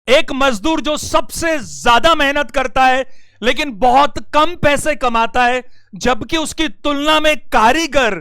एक मजदूर जो सबसे ज्यादा मेहनत करता है लेकिन बहुत कम पैसे कमाता है, जबकि उसकी तुलना में कारीगर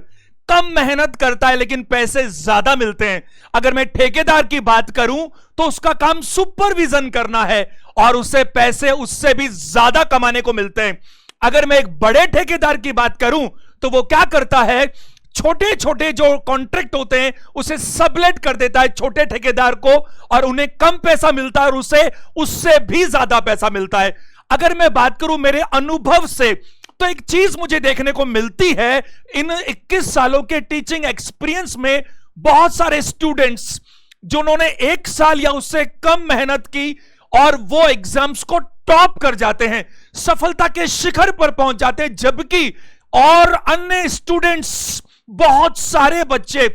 कम मेहनत करता है लेकिन पैसे ज्यादा मिलते हैं। अगर मैं ठेकेदार की बात करूं तो उसका काम सुपरविजन करना है और उसे पैसे उससे भी ज्यादा कमाने को मिलते हैं। अगर मैं एक बड़े ठेकेदार की बात करूं तो वो क्या करता है, छोटे छोटे जो कॉन्ट्रैक्ट होते हैं उसे सबलेट कर देता है छोटे ठेकेदार को, और उन्हें कम पैसा मिलता है और उसे उससे भी ज्यादा पैसा मिलता है। अगर मैं बात करूं मेरे अनुभव से, तो एक चीज मुझे देखने को मिलती है इन 21 सालों के टीचिंग एक्सपीरियंस में, बहुत सारे स्टूडेंट्स जिन्होंने 1 साल या उससे कम मेहनत की और वो एग्जाम्स को टॉप कर जाते हैं, सफलता के शिखर पर पहुंच जाते हैं, जबकि और अन्य स्टूडेंट्स, बहुत सारे बच्चे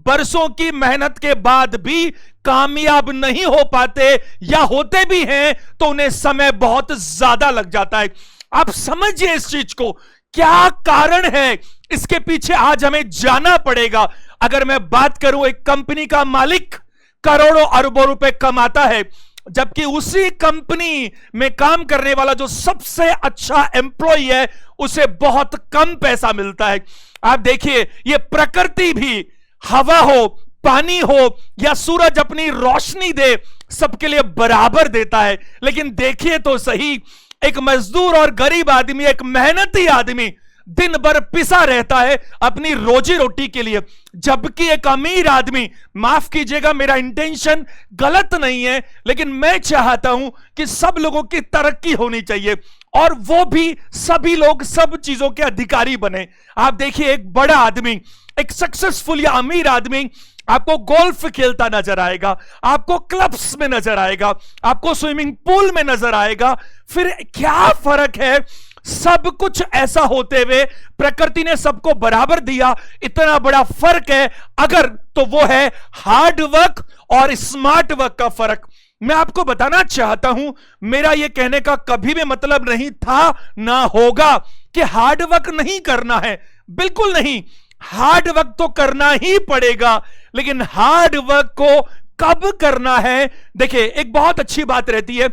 बरसों की मेहनत के बाद भी कामयाब नहीं हो पाते, या होते भी हैं तो उन्हें समय बहुत ज्यादा लग जाता है। आप समझिए इस चीज को, क्या कारण है इसके पीछे आज हमें जाना पड़ेगा। अगर मैं बात करूं, एक कंपनी का मालिक करोड़ों अरबों रुपए कमाता है, जबकि उसी कंपनी में काम करने वाला जो सबसे अच्छा एम्प्लॉय है उसे बहुत कम पैसा मिलता है। आप देखिए, ये प्रकृति भी, हवा हो, पानी हो या सूरज अपनी रोशनी दे, सबके लिए बराबर देता है। लेकिन देखिए तो सही, एक मजदूर और गरीब आदमी, एक मेहनती आदमी दिन भर पिसा रहता है अपनी रोजी रोटी के लिए, जबकि एक अमीर आदमी, माफ कीजिएगा मेरा इंटेंशन गलत नहीं है, लेकिन मैं चाहता हूं कि सब लोगों की तरक्की होनी चाहिए और वो भी सभी लोग सब चीजों के अधिकारी बने। आप देखिए, एक बड़ा आदमी, एक सक्सेसफुल या अमीर आदमी आपको गोल्फ खेलता नजर आएगा, आपको क्लब्स में नजर आएगा, आपको स्विमिंग पूल में नजर आएगा। फिर क्या फर्क है? सब कुछ ऐसा होते हुए प्रकृति ने सबको बराबर दिया, इतना बड़ा फर्क है अगर, तो वो है हार्ड वर्क और स्मार्ट वर्क का फर्क। मैं आपको बताना चाहता हूं, मेरा यह कहने का कभी भी मतलब नहीं था, ना होगा, कि हार्ड वर्क नहीं करना है, बिल्कुल नहीं। हार्ड वर्क तो करना ही पड़ेगा, लेकिन हार्ड वर्क को कब करना है? देखिए, एक बहुत अच्छी बात रहती है,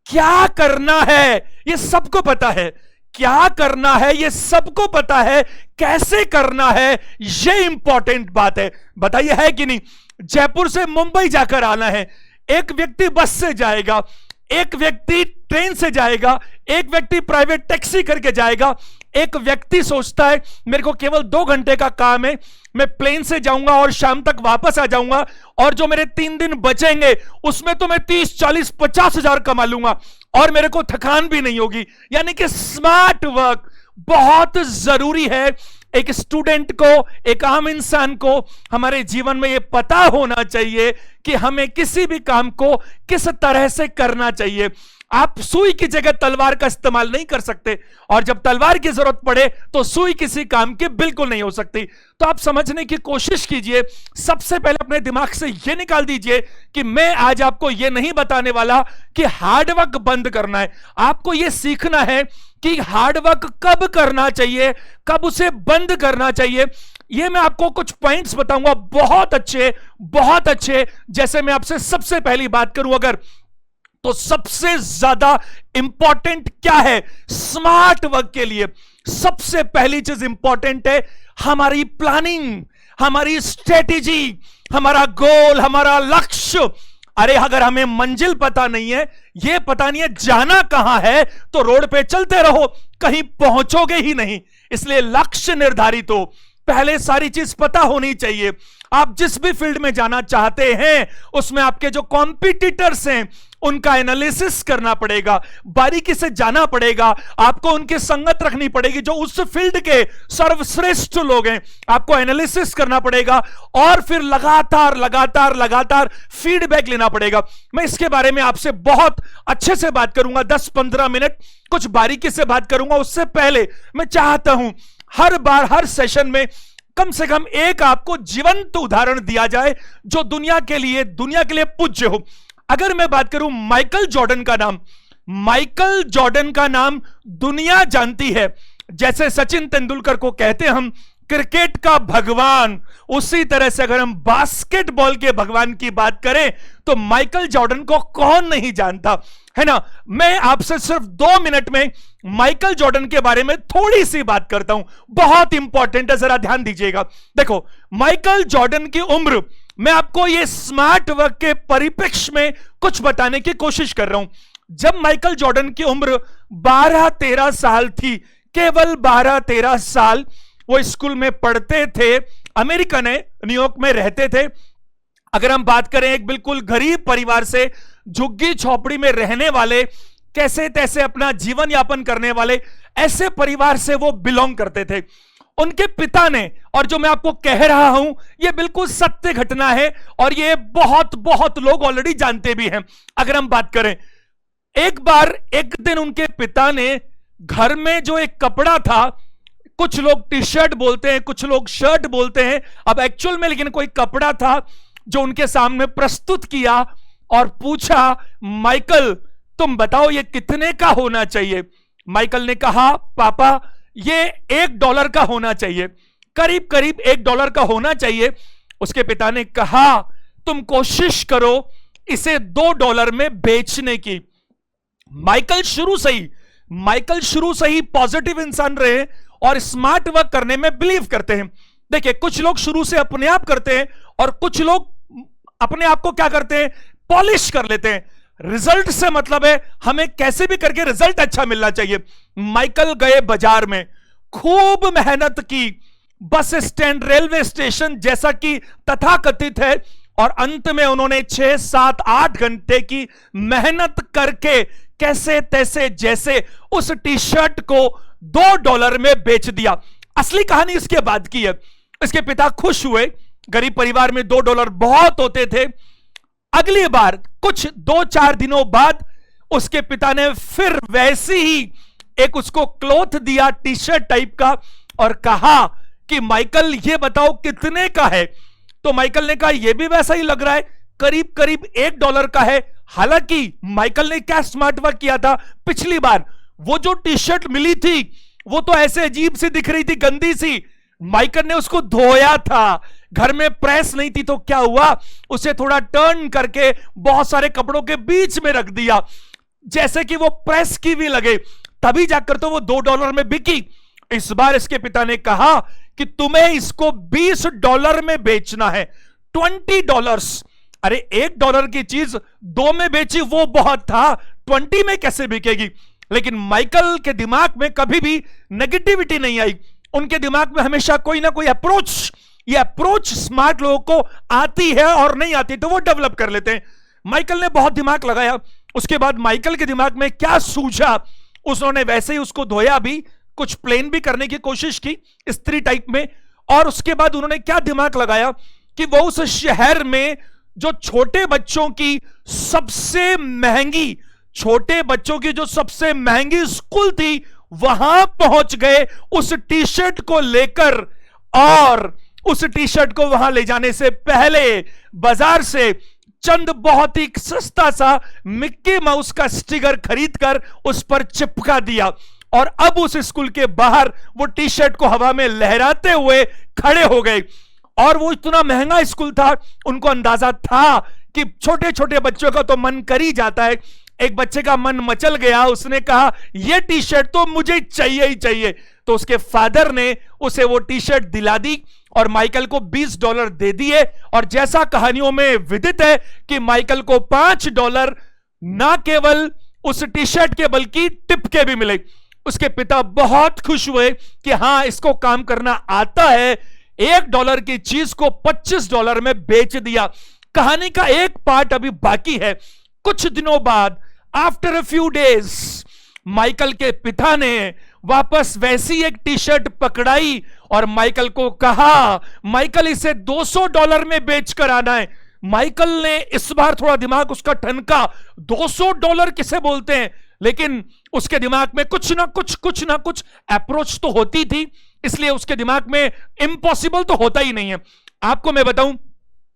क्या करना है यह सबको पता है, क्या करना है यह सबको पता है, कैसे करना है यह इंपॉर्टेंट बात है। बताइए, है कि नहीं? जयपुर से मुंबई जाकर आना है, एक व्यक्ति बस से जाएगा, एक व्यक्ति ट्रेन से जाएगा, एक व्यक्ति प्राइवेट टैक्सी करके जाएगा, एक व्यक्ति सोचता है मेरे को केवल 2 घंटे का काम है, मैं प्लेन से जाऊंगा और शाम तक वापस आ जाऊंगा, और जो मेरे 3 दिन बचेंगे उसमें तो मैं 30, 40, 50 हजार कमा लूंगा और मेरे को थकान भी नहीं होगी। यानी कि स्मार्ट वर्क बहुत जरूरी है। एक स्टूडेंट को, एक आम इंसान को हमारे जीवन में यह पता होना चाहिए कि हमें किसी भी काम को किस तरह से करना चाहिए। आप सुई की जगह तलवार का इस्तेमाल नहीं कर सकते, और जब तलवार की जरूरत पड़े तो सुई किसी काम की बिल्कुल नहीं हो सकती। तो आप समझने की कोशिश कीजिए, सबसे पहले अपने दिमाग से यह निकाल दीजिए कि मैं आज आपको यह नहीं बताने वाला कि हार्डवर्क बंद करना है। आपको यह सीखना है कि हार्डवर्क कब करना चाहिए, कब उसे बंद करना चाहिए। यह मैं आपको कुछ पॉइंट्स बताऊंगा, बहुत अच्छे, बहुत अच्छे। जैसे मैं आपसे सबसे पहली बात करूं अगर, तो सबसे ज्यादा इंपॉर्टेंट क्या है स्मार्ट वर्क के लिए? सबसे पहली चीज इंपॉर्टेंट है हमारी प्लानिंग, हमारी स्ट्रेटेजी, हमारा गोल, हमारा लक्ष्य। अरे अगर हमें मंजिल पता नहीं है, यह पता नहीं है जाना कहां है, तो रोड पे चलते रहो, कहीं पहुंचोगे ही नहीं। इसलिए लक्ष्य निर्धारित हो, पहले सारी चीज पता होनी चाहिए। आप जिस भी फील्ड में जाना चाहते हैं उसमें आपके जो कॉम्पिटिटर्स हैं उनका एनालिसिस करना पड़ेगा, बारीकी से जाना पड़ेगा, आपको उनकी संगत रखनी पड़ेगी जो उस फील्ड के सर्वश्रेष्ठ लोग हैं, आपको एनालिसिस करना पड़ेगा और फिर लगातार लगातार लगातार फीडबैक लेना पड़ेगा। मैं इसके बारे में आपसे बहुत अच्छे से बात करूंगा, 10-15 मिनट कुछ बारीकी से बात करूंगा। उससे पहले मैं चाहता हूं हर बार, हर सेशन में कम से कम एक आपको जीवंत उदाहरण दिया जाए जो दुनिया के लिए पूज्य हो। अगर मैं बात करूं माइकल जॉर्डन दुनिया जानती है, जैसे सचिन तेंदुलकर को कहते हैं हम क्रिकेट का भगवान, उसी तरह से अगर हम बास्केटबॉल के भगवान की बात करें तो माइकल जॉर्डन को कौन नहीं जानता, है ना। मैं आपसे सिर्फ 2 मिनट में माइकल जॉर्डन के बारे में थोड़ी सी बात करता हूं, बहुत इंपॉर्टेंट है, जरा ध्यान दीजिएगा। देखो, माइकल जॉर्डन की उम्र, मैं आपको यह स्मार्ट वर्क के परिप्रेक्ष्य में कुछ बताने की कोशिश कर रहा हूं। जब माइकल जॉर्डन की उम्र 12-13 साल थी, केवल 12-13 साल, वो स्कूल में पढ़ते थे, अमेरिकन है, न्यूयॉर्क में रहते थे। अगर हम बात करें एक बिल्कुल गरीब परिवार से, झुग्गी झोपड़ी में रहने वाले, कैसे तैसे अपना जीवन यापन करने वाले, ऐसे परिवार से वो बिलोंग करते थे। उनके पिता ने, और जो मैं आपको कह रहा हूं यह बिल्कुल सत्य घटना है और ये बहुत बहुत लोग ऑलरेडी जानते भी हैं। अगर हम बात करें, एक बार एक दिन उनके पिता ने घर में जो एक कपड़ा था, कुछ लोग टी शर्ट बोलते हैं, कुछ लोग शर्ट बोलते हैं, अब एक्चुअल में लेकिन कोई कपड़ा था जो उनके सामने प्रस्तुत किया और पूछा, माइकल तुम बताओ ये कितने का होना चाहिए। माइकल ने कहा, पापा ये $1 का होना चाहिए, करीब करीब $1 का होना चाहिए। उसके पिता ने कहा, तुम कोशिश करो इसे $2 में बेचने की। माइकल शुरू से ही पॉजिटिव इंसान रहे और स्मार्ट वर्क करने में बिलीव करते हैं। देखिए, कुछ लोग शुरू से अपने आप करते हैं और कुछ लोग अपने आप को क्या करते हैं, पॉलिश कर लेते हैं। रिजल्ट से मतलब है हमें कैसे भी करके रिजल्ट अच्छा मिलना चाहिए। माइकल गए बाजार में, खूब मेहनत की, बस स्टैंड, रेलवे स्टेशन जैसा कि तथाकथित है, और अंत में उन्होंने 6, 7, 8 घंटे की मेहनत करके कैसे तैसे जैसे उस टी शर्ट को $2 में बेच दिया। असली कहानी इसके बाद की है। इसके पिता खुश हुए, गरीब परिवार में $2 बहुत होते थे। अगली बार कुछ 2-4 दिनों बाद उसके पिता ने फिर वैसी ही एक उसको क्लॉथ दिया, टी शर्ट टाइप का, और कहा कि माइकल ये बताओ कितने का है। तो माइकल ने कहा, यह भी वैसा ही लग रहा है, करीब करीब $1 का है। हालांकि माइकल ने क्या स्मार्ट वर्क किया था, पिछली बार वो जो टी शर्ट मिली थी वो तो ऐसे अजीब सी दिख रही थी, गंदी सी। माइकल ने उसको धोया था, घर में प्रेस नहीं थी, तो क्या हुआ, उसे थोड़ा टर्न करके बहुत सारे कपड़ों के बीच में रख दिया, जैसे कि वो प्रेस की भी लगे, तभी जाकर तो वो $2 में बिकी। इस बार इसके पिता ने कहा कि तुम्हें इसको $20 में बेचना है, $20। अरे $1 की चीज 2 में बेची वो बहुत था, 20 में कैसे बिकेगी। लेकिन माइकल के दिमाग में कभी भी नेगेटिविटी नहीं आई। उनके दिमाग में हमेशा कोई ना कोई अप्रोच, ये अप्रोच स्मार्ट लोगों को आती है और नहीं आती तो वो डेवलप कर लेते हैं। माइकल ने बहुत दिमाग लगाया। उसके बाद माइकल के दिमाग में क्या सूझा, उसने वैसे ही उसको धोया भी, कुछ प्लेन भी करने की कोशिश की स्त्री टाइप में, और उसके बाद उन्होंने क्या दिमाग लगाया कि वो उस शहर में जो छोटे बच्चों की सबसे महंगी स्कूल थी, वहां पहुंच गए उस टी शर्ट को लेकर, और उस टी शर्ट को वहां ले जाने से पहले बाजार से चंद बहुत ही सस्ता सा मिक्की माउस का स्टिकर खरीदकर उस पर चिपका दिया, और अब उस स्कूल के बाहर वो टी शर्ट को हवा में लहराते हुए खड़े हो गए। और वो इतना महंगा स्कूल था, उनको अंदाजा था कि छोटे छोटे बच्चों का तो मन कर ही जाता है। एक बच्चे का मन मचल गया, उसने कहा ये टी शर्ट तो मुझे चाहिए ही चाहिए। तो उसके फादर ने उसे वो टी शर्ट दिला दी और माइकल को $20 दे दिए। और जैसा कहानियों में विदित है कि माइकल को $5 ना केवल उस टी शर्ट के बल्कि टिप के भी मिले। उसके पिता बहुत खुश हुए कि हां, इसको काम करना आता है। $1 की चीज को $25 में बेच दिया। कहानी का एक पार्ट अभी बाकी है। कुछ दिनों बाद, after a few days, Michael के पिता ने वापस वैसी एक टी शर्ट पकड़ाई और माइकल को कहा, माइकल इसे $200 में बेचकर आना है। माइकल ने इस बार थोड़ा दिमाग उसका ठनका, $200 किसे बोलते हैं, लेकिन उसके दिमाग में कुछ ना कुछ अप्रोच तो होती थी, इसलिए उसके दिमाग में इम्पॉसिबल तो होता ही नहीं है। आपको मैं बताऊं,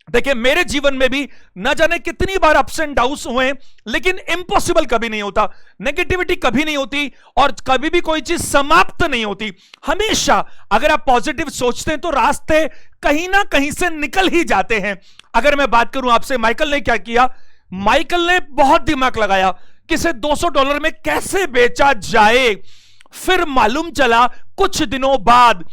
देखिए मेरे जीवन में भी न जाने कितनी बार अप्स एंड डाउन्स हुए, लेकिन इम्पॉसिबल कभी नहीं होता, नेगेटिविटी कभी नहीं होती और कभी भी कोई चीज समाप्त नहीं होती। हमेशा अगर आप पॉजिटिव सोचते हैं तो रास्ते कहीं ना कहीं से निकल ही जाते हैं। अगर मैं बात करूं आपसे, माइकल ने क्या किया? माइकल ने बहुत दिमाग लगाया कि इसे $200 में कैसे बेचा जाए। फिर मालूम चला कुछ दिनों बाद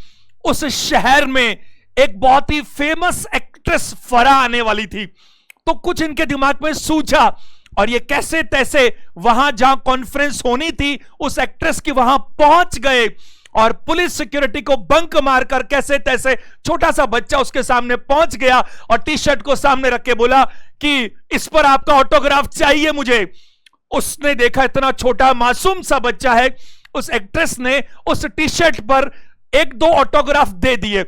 उस शहर में एक बहुत ही फेमस एक्ट्रेस फराह आने वाली थी। तो कुछ इनके दिमाग में सूझा और ये कैसे तैसे वहां जहां कॉन्फ्रेंस होनी थी उस एक्ट्रेस की वहां पहुंच गए और पुलिस सिक्योरिटी को बंक मारकर कैसे तैसे छोटा सा बच्चा उसके सामने पहुंच गया और टी शर्ट को सामने रख के बोला कि इस पर आपका ऑटोग्राफ चाहिए मुझे। उसने देखा इतना छोटा मासूम सा बच्चा है, उस एक्ट्रेस ने उस टी शर्ट पर 1-2 ऑटोग्राफ दे दिए,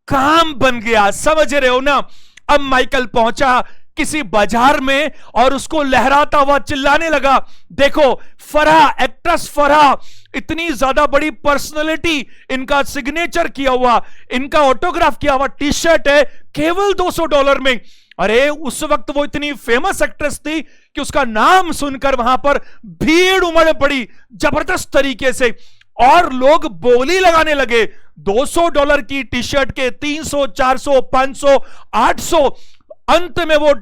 काम बन गया। समझ रहे हो ना? अब माइकल पहुंचा किसी बाजार में और उसको लहराता हुआ चिल्लाने लगा, देखो फराह, एक्ट्रेस फराह, इतनी ज्यादा बड़ी पर्सनालिटी, इनका सिग्नेचर किया हुआ, इनका ऑटोग्राफ किया हुआ टी शर्ट है केवल $200 में। अरे उस वक्त वो इतनी फेमस एक्ट्रेस थी कि उसका नाम सुनकर वहां पर भीड़ उमड़ पड़ी जबरदस्त तरीके से और लोग बोली लगाने लगे। $200 की टी शर्ट के 300, 400, 500, 800, अंत में वो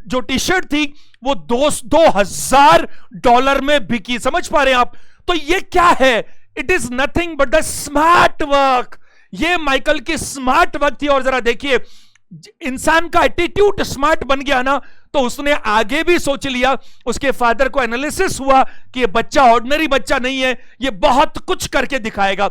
जो टी शर्ट थी वो $2,000 में बिकी। समझ पा रहे हैं आप? तो ये क्या है? It is nothing but the smart work. ये माइकल की स्मार्ट वर्क थी। और जरा देखिए, इंसान का एटीट्यूड स्मार्ट बन गया ना तो उसने आगे भी सोच लिया। उसके फादर को एनालिसिस हुआ कि ये बच्चा ऑर्डिनरी बच्चा नहीं है, ये बहुत कुछ करके दिखाएगा।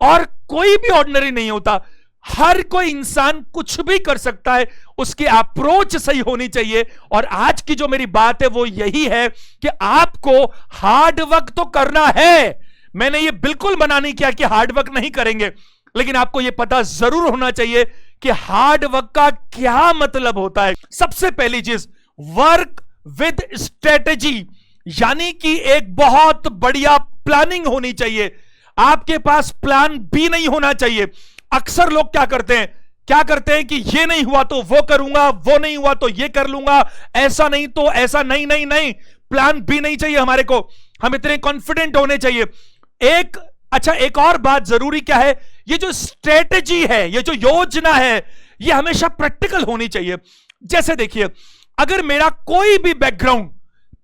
और कोई भी ऑर्डिनरी नहीं होता, हर कोई इंसान कुछ भी कर सकता है, उसकी अप्रोच सही होनी चाहिए। और आज की जो मेरी बात है वो यही है कि आपको हार्ड वर्क तो करना है। मैंने ये बिल्कुल मना नहीं किया कि हार्ड वर्क नहीं करेंगे, लेकिन आपको यह पता जरूर होना चाहिए कि हार्ड वर्क का क्या मतलब होता है। सबसे पहली चीज, वर्क विद स्ट्रेटेजी, यानी कि एक बहुत बढ़िया प्लानिंग होनी चाहिए। आपके पास प्लान बी नहीं होना चाहिए। अक्सर लोग क्या करते हैं कि ये नहीं हुआ तो वो करूंगा, वो नहीं हुआ तो ये कर लूंगा, ऐसा नहीं तो ऐसा। नहीं नहीं नहीं, प्लान बी नहीं चाहिए हमारे को। हम इतने कॉन्फिडेंट होने चाहिए। एक और बात जरूरी क्या है, ये जो स्ट्रेटेजी है, ये जो योजना है, ये हमेशा प्रैक्टिकल होनी चाहिए। जैसे देखिए, अगर मेरा कोई भी बैकग्राउंड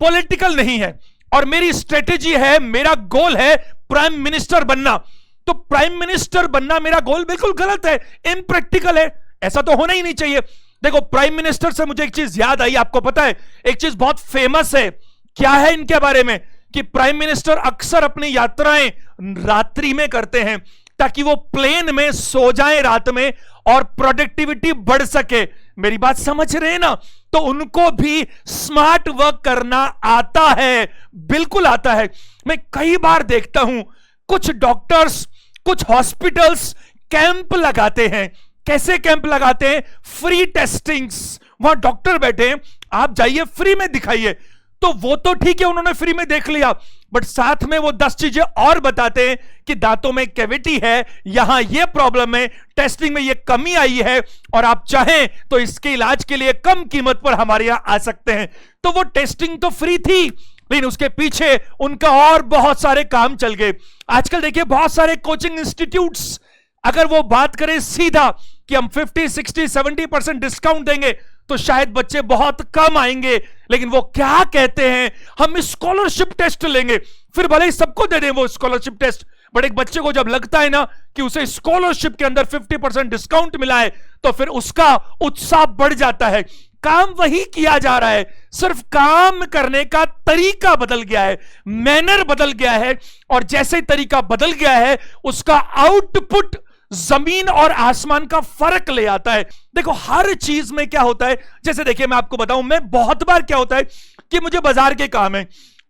पॉलिटिकल नहीं है और मेरी स्ट्रेटेजी है, मेरा गोल है प्राइम मिनिस्टर बनना, तो प्राइम मिनिस्टर बनना मेरा गोल बिल्कुल गलत है, इम्प्रैक्टिकल है। ऐसा तो होना ही नहीं चाहिए। देखो, प्राइम मिनिस्टर से मुझे एक चीज याद आई। आपको पता है एक चीज बहुत फेमस है, क्या है इनके बारे में, कि प्राइम मिनिस्टर अक्सर अपनी यात्राएं रात्रि में करते हैं ताकि वो प्लेन में सो जाएं रात में और प्रोडक्टिविटी बढ़ सके। मेरी बात समझ रहे हैं ना? तो उनको भी स्मार्ट वर्क करना आता है, बिल्कुल आता है। मैं कई बार देखता हूं कुछ डॉक्टर्स, कुछ हॉस्पिटल्स कैंप लगाते हैं। कैसे कैंप लगाते हैं? Free testings. वहां डॉक्टर बैठे हैं, आप जाइए फ्री में दिखाइए। तो वो तो ठीक है, उन्होंने फ्री में देख लिया, बट साथ में वो 10 चीजें और बताते हैं कि दांतों में कैविटी है, यहां ये प्रॉब्लम है, टेस्टिंग में ये कमी आई है और आप चाहें तो इसके इलाज के लिए कम कीमत पर हमारे यहां आ सकते हैं। तो वो टेस्टिंग तो फ्री थी, लेकिन उसके पीछे उनका और बहुत सारे काम चल गए। आजकल देखिए बहुत सारे कोचिंग इंस्टीट्यूट्स, अगर वो बात करें सीधा कि हम 50, 60, 70% डिस्काउंट देंगे तो शायद बच्चे बहुत कम आएंगे, लेकिन वो क्या कहते हैं, हम स्कॉलरशिप टेस्ट लेंगे। फिर भले ही सबको दे दें वो स्कॉलरशिप टेस्ट, बट एक बच्चे को जब लगता है ना कि उसे स्कॉलरशिप के अंदर 50% डिस्काउंट मिला है तो फिर उसका उत्साह बढ़ जाता है। काम वही किया जा रहा है, सिर्फ काम करने का तरीका बदल गया है, मैनर बदल गया है, और जैसे तरीका बदल गया है उसका आउटपुट जमीन और आसमान का फर्क ले आता है। देखो हर चीज में क्या होता है, जैसे देखिए मैं आपको बताऊं, मैं बहुत बार क्या होता है कि मुझे बाजार के काम है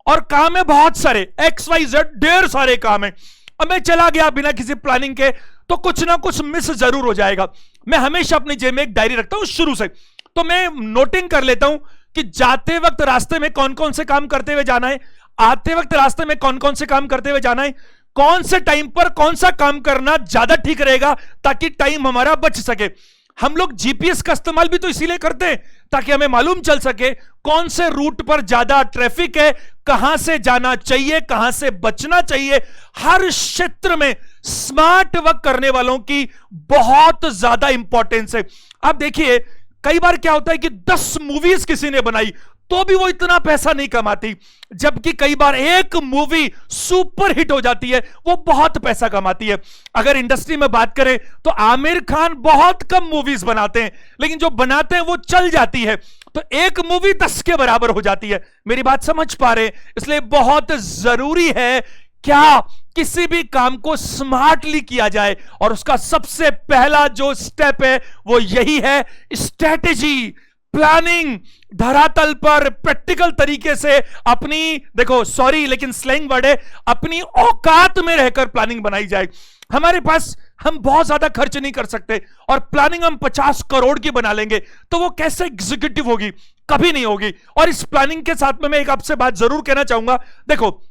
और काम है बहुत सारे, XYZ ढेर सारे काम है। अब मैं चला गया बिना किसी प्लानिंग के तो कुछ ना कुछ मिस जरूर हो जाएगा। मैं हमेशा अपनी जेब में एक डायरी रखता हूं शुरू से, तो मैं नोटिंग कर लेता हूं कि जाते वक्त रास्ते में कौन कौन से काम करते हुए जाना है, आते वक्त रास्ते में कौन कौन से काम करते हुए जाना है, कौन से टाइम पर कौन सा काम करना ज्यादा ठीक रहेगा ताकि टाइम हमारा बच सके। हम लोग जीपीएस का इस्तेमाल भी तो इसीलिए करते हैं ताकि हमें मालूम चल सके कौन से रूट पर ज्यादा ट्रैफिक है, कहां से जाना चाहिए, कहां से बचना चाहिए। हर क्षेत्र में स्मार्ट वर्क करने वालों की बहुत ज्यादा इंपॉर्टेंस है। आप देखिए कई बार क्या होता है कि 10 मूवीज किसी ने बनाई तो भी वो इतना पैसा नहीं कमाती, जबकि कई बार एक मूवी सुपर हिट हो जाती है, वो बहुत पैसा कमाती है। अगर इंडस्ट्री में बात करें तो आमिर खान बहुत कम मूवीज बनाते हैं, लेकिन जो बनाते हैं वो चल जाती है, तो एक मूवी 10 के बराबर हो जाती है। मेरी बात समझ पा रहे हैं? इसलिए बहुत जरूरी है क्या किसी भी काम को स्मार्टली किया जाए, और उसका सबसे पहला जो स्टेप है वो यही है, स्ट्रेटेजी, प्लानिंग। धरातल पर प्रैक्टिकल तरीके से अपनी, देखो सॉरी लेकिन स्लैंग वर्ड है, अपनी औकात में रहकर प्लानिंग बनाई जाए। हमारे पास हम बहुत ज्यादा खर्च नहीं कर सकते, और प्लानिंग हम 50 करोड़ की बना लेंगे तो वो कैसे एग्जीक्यूटिव होगी? कभी नहीं होगी। और इस प्लानिंग के साथ में मैं एक आपसे बात जरूर कहना चाहूंगा। देखो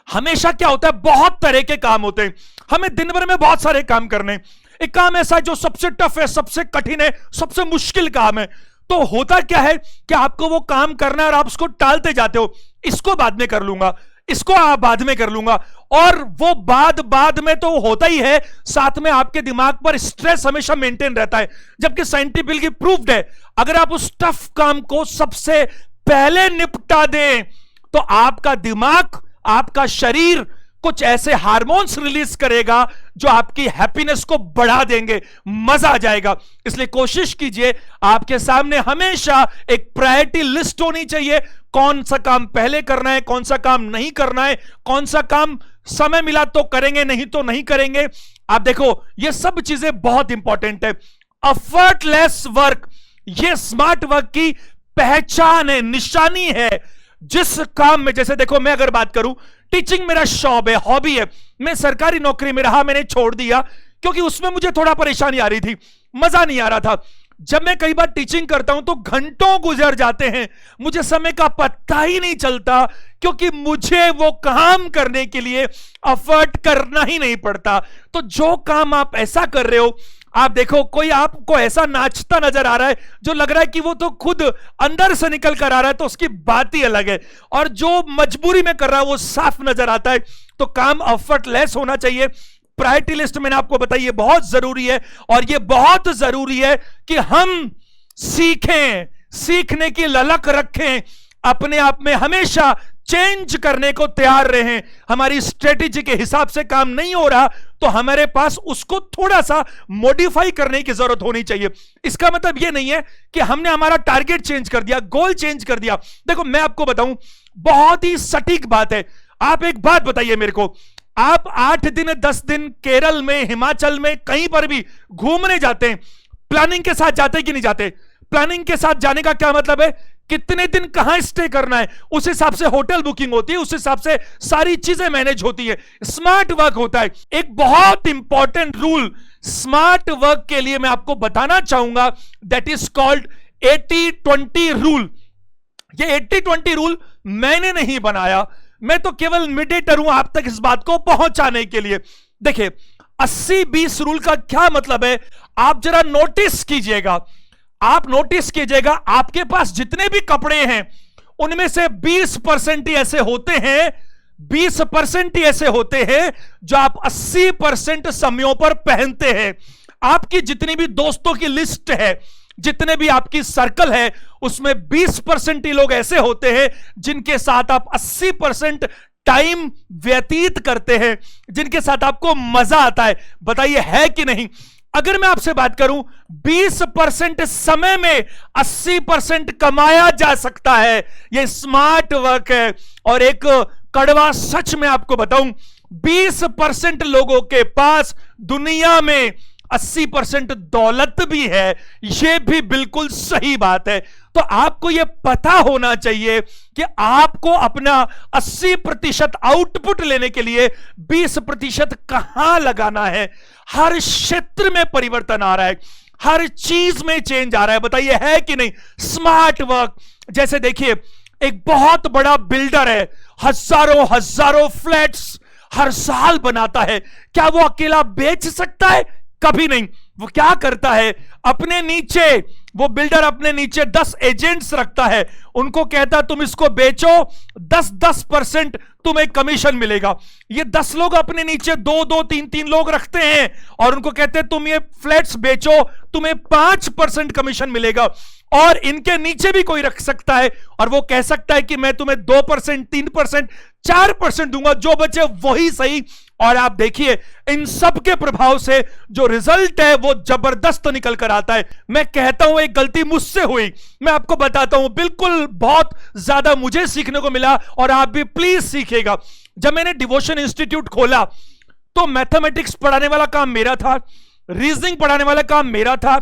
हमेशा क्या होता है, बहुत तरह के काम होते हैं, हमें दिन भर में बहुत सारे काम करने। एक काम ऐसा है जो सबसे टफ है, सबसे कठिन है, सबसे मुश्किल काम है, तो होता क्या है कि आपको वो काम करना है और आप उसको टालते जाते हो, इसको बाद में कर लूंगा, इसको आप बाद में कर लूंगा, और वो बाद में तो होता ही है, साथ में आपके दिमाग पर स्ट्रेस हमेशा मेंटेन रहता है। जबकि साइंटिफिकली प्रूव्ड है, अगर आप उस टफ काम को सबसे पहले निपटा दें तो आपका दिमाग, आपका शरीर कुछ ऐसे हार्मोन्स रिलीज करेगा जो आपकी हैप्पीनेस को बढ़ा देंगे, मजा आ जाएगा। इसलिए कोशिश कीजिए, आपके सामने हमेशा एक प्रायोरिटी लिस्ट होनी चाहिए, कौन सा काम पहले करना है, कौन सा काम नहीं करना है, कौन सा काम समय मिला तो करेंगे, नहीं तो नहीं करेंगे। आप देखो ये सब चीजें बहुत इंपॉर्टेंट है। एफर्टलेस वर्क, ये स्मार्ट वर्क की पहचान है, निशानी है। जिस काम में, जैसे देखो मैं अगर बात करूं, टीचिंग मेरा शौक है, हॉबी है, मैं सरकारी नौकरी में रहा, मैंने छोड़ दिया क्योंकि उसमें मुझे थोड़ा परेशानी आ रही थी, मजा नहीं आ रहा था। जब मैं कई बार टीचिंग करता हूं तो घंटों गुजर जाते हैं, मुझे समय का पता ही नहीं चलता, क्योंकि मुझे वो काम करने के लिए एफर्ट करना ही नहीं पड़ता। तो जो काम आप ऐसा कर रहे हो, आप देखो कोई आपको ऐसा नाचता नजर आ रहा है जो लग रहा है कि वो तो खुद अंदर से निकल कर आ रहा है, तो उसकी बात ही अलग है, और जो मजबूरी में कर रहा है वो साफ नजर आता है। तो काम एफर्टलेस होना चाहिए। प्रायोरिटी लिस्ट मैंने आपको बताई, ये बहुत जरूरी है, और ये बहुत जरूरी है कि हम सीखें, सीखने की ललक रखें, अपने आप में हमेशा चेंज करने को तैयार रहें। हमारी स्ट्रेटेजी के हिसाब से काम नहीं हो रहा तो हमारे पास उसको थोड़ा सा मॉडिफाई करने की जरूरत होनी चाहिए। इसका मतलब यह नहीं है कि हमने हमारा टारगेट चेंज कर दिया, गोल चेंज कर दिया। देखो मैं आपको बताऊं, बहुत ही सटीक बात है। आप एक बात बताइए मेरे को, आप 8 दिन 10 दिन केरल में, हिमाचल में, कहीं पर भी घूमने जाते हैं, प्लानिंग के साथ जाते कि नहीं जाते? प्लानिंग के साथ जाने का क्या मतलब है? कितने दिन कहां स्टे करना है, उस हिसाब से होटल बुकिंग होती है, उस हिसाब से सारी चीजें मैनेज होती है, स्मार्ट वर्क होता है। एक बहुत इंपॉर्टेंट रूल स्मार्ट वर्क के लिए मैं आपको बताना चाहूंगा, दैट इज कॉल्ड 80-20 रूल। ये 80-20 रूल मैंने नहीं बनाया, मैं तो केवल मीडिएटर हूं आप तक इस बात को पहुंचाने के लिए। देखिए 80-20 रूल का क्या मतलब है, आप जरा नोटिस कीजिएगा, आप नोटिस कीजिएगा, आपके पास जितने भी कपड़े हैं उनमें से 20% ही ऐसे होते हैं, 20% ही ऐसे होते हैं जो आप 80% समयों पर पहनते हैं। आपकी जितनी भी दोस्तों की लिस्ट है, जितने भी आपकी सर्कल है, उसमें 20% ही लोग ऐसे होते हैं जिनके साथ आप 80% टाइम व्यतीत करते हैं, जिनके साथ आपको मजा आता है। बताइए है कि नहीं? अगर मैं आपसे बात करूं, 20% समय में 80% कमाया जा सकता है, यह स्मार्ट वर्क है। और एक कड़वा सच मैं आपको बताऊं, 20% लोगों के पास दुनिया में 80% दौलत भी है, यह भी बिल्कुल सही बात है। तो आपको यह पता होना चाहिए कि आपको अपना 80% आउटपुट लेने के लिए 20% कहां लगाना है। हर क्षेत्र में परिवर्तन आ रहा है, हर चीज में चेंज आ रहा है। बताइए है कि नहीं? स्मार्ट वर्क, जैसे देखिए एक बहुत बड़ा बिल्डर है, हजारों हजारों फ्लैट्स हर साल बनाता है, क्या वो अकेला बेच सकता है? कभी नहीं। वो क्या करता है, अपने नीचे वो बिल्डर अपने नीचे 10 एजेंट्स रखता है, उनको कहता तुम इसको बेचो, 10% तुम्हें कमीशन मिलेगा। ये 10 लोग अपने नीचे 2-2, 3-3 लोग रखते हैं और उनको कहते हैं तुम ये फ्लैट्स बेचो, तुम्हें 5% कमीशन मिलेगा। और इनके नीचे भी कोई रख सकता है और वो कह सकता है कि मैं तुम्हें 2%, 3%, 4% दूंगा, जो बचे वही सही। और आप देखिए इन सब के प्रभाव से जो रिजल्ट है वो जबरदस्त निकल कर आता है। मैं कहता हूं एक गलती मुझसे हुई, मैं आपको बताता हूं, बिल्कुल बहुत ज्यादा मुझे सीखने को मिला और आप भी प्लीज सीखिएगा। जब मैंने डिवोशन इंस्टीट्यूट खोला तो मैथमेटिक्स पढ़ाने वाला काम मेरा था, रीजनिंग पढ़ाने वाला काम मेरा था,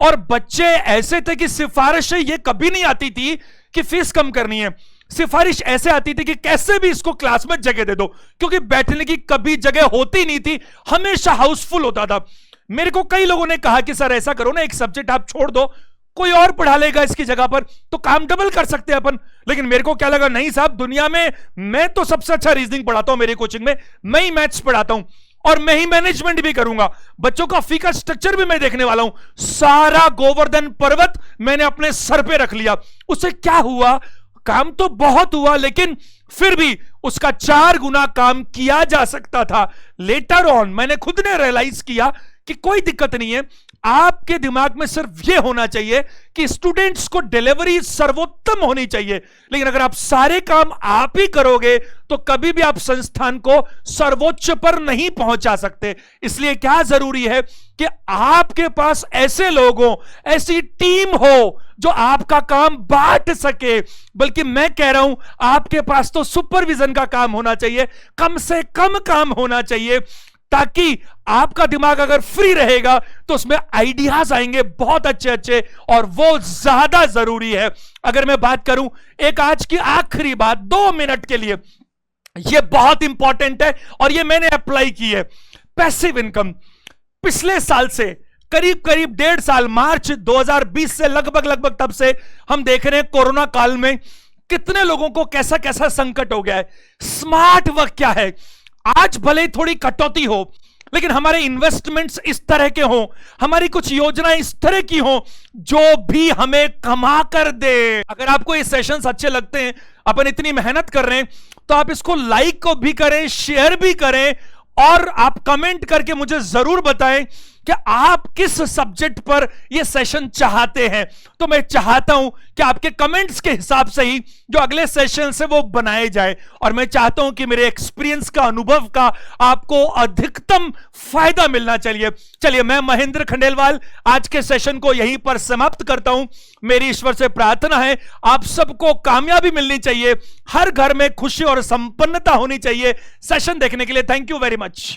और बच्चे ऐसे थे कि सिफारिशें ये कभी नहीं आती थी कि फीस कम करनी है। सिफारिश ऐसे आती थी कि कैसे भी इसको क्लास में जगह दे दो, क्योंकि बैठने की कभी जगह होती नहीं थी, हमेशा हाउसफुल होता था। मेरे को कई लोगों ने कहा कि सर ऐसा करो ना, एक सब्जेक्ट आप छोड़ दो, कोई और पढ़ा लेगा इसकी जगह पर, तो काम डबल कर सकते हैं अपन। लेकिन मेरे को क्या लगा, नहीं साहब, दुनिया में मैं तो सबसे अच्छा रीजनिंग पढ़ाता हूं, मेरी कोचिंग में मैं ही मैथ्स पढ़ाता हूं और मैं ही मैनेजमेंट भी करूंगा, बच्चों का फी का स्ट्रक्चर भी मैं देखने वाला हूं। सारा गोवर्धन पर्वत मैंने अपने सर पे रख लिया। उससे क्या हुआ, काम तो बहुत हुआ लेकिन फिर भी उसका 4 गुना काम किया जा सकता था। लेटर ऑन मैंने खुद ने रियलाइज किया कि कोई दिक्कत नहीं है, आपके दिमाग में सिर्फ यह होना चाहिए कि स्टूडेंट्स को डिलीवरी सर्वोत्तम होनी चाहिए। लेकिन अगर आप सारे काम आप ही करोगे तो कभी भी आप संस्थान को सर्वोच्च पर नहीं पहुंचा सकते। इसलिए क्या जरूरी है कि आपके पास ऐसे लोग हो, ऐसी टीम हो जो आपका काम बांट सके। बल्कि मैं कह रहा हूं आपके पास तो सुपरविजन का काम होना चाहिए, कम से कम काम होना चाहिए, ताकि आपका दिमाग अगर फ्री रहेगा तो उसमें आइडियाज आएंगे बहुत अच्छे अच्छे, और वो ज्यादा जरूरी है। अगर मैं बात करूं एक आज की आखिरी बात 2 मिनट के लिए, ये बहुत इंपॉर्टेंट है और ये मैंने अप्लाई की है। पैसिव इनकम पिछले साल से करीब करीब 1.5 साल, मार्च 2020 से लगभग तब से हम देख रहे हैं कोरोना काल में कितने लोगों को कैसा कैसा संकट हो गया है। स्मार्ट वर्क क्या है, आज भले ही थोड़ी कटौती हो लेकिन हमारे इन्वेस्टमेंट्स इस तरह के हों, हमारी कुछ योजनाएं इस तरह की हों जो भी हमें कमा कर दे। अगर आपको ये सेशंस अच्छे लगते हैं, अपन इतनी मेहनत कर रहे हैं, तो आप इसको लाइक को भी करें, शेयर भी करें, और आप कमेंट करके मुझे जरूर बताएं कि आप किस सब्जेक्ट पर यह सेशन चाहते हैं। तो मैं चाहता हूं कि आपके कमेंट्स के हिसाब से ही जो अगले सेशन से वो बनाए जाए, और मैं चाहता हूं कि मेरे एक्सपीरियंस का, अनुभव का आपको अधिकतम फायदा मिलना चाहिए। चलिए, मैं महेंद्र खंडेलवाल आज के सेशन को यहीं पर समाप्त करता हूं। मेरी ईश्वर से प्रार्थना है आप सबको कामयाबी मिलनी चाहिए, हर घर में खुशी और संपन्नता होनी चाहिए। सेशन देखने के लिए थैंक यू वेरी मच।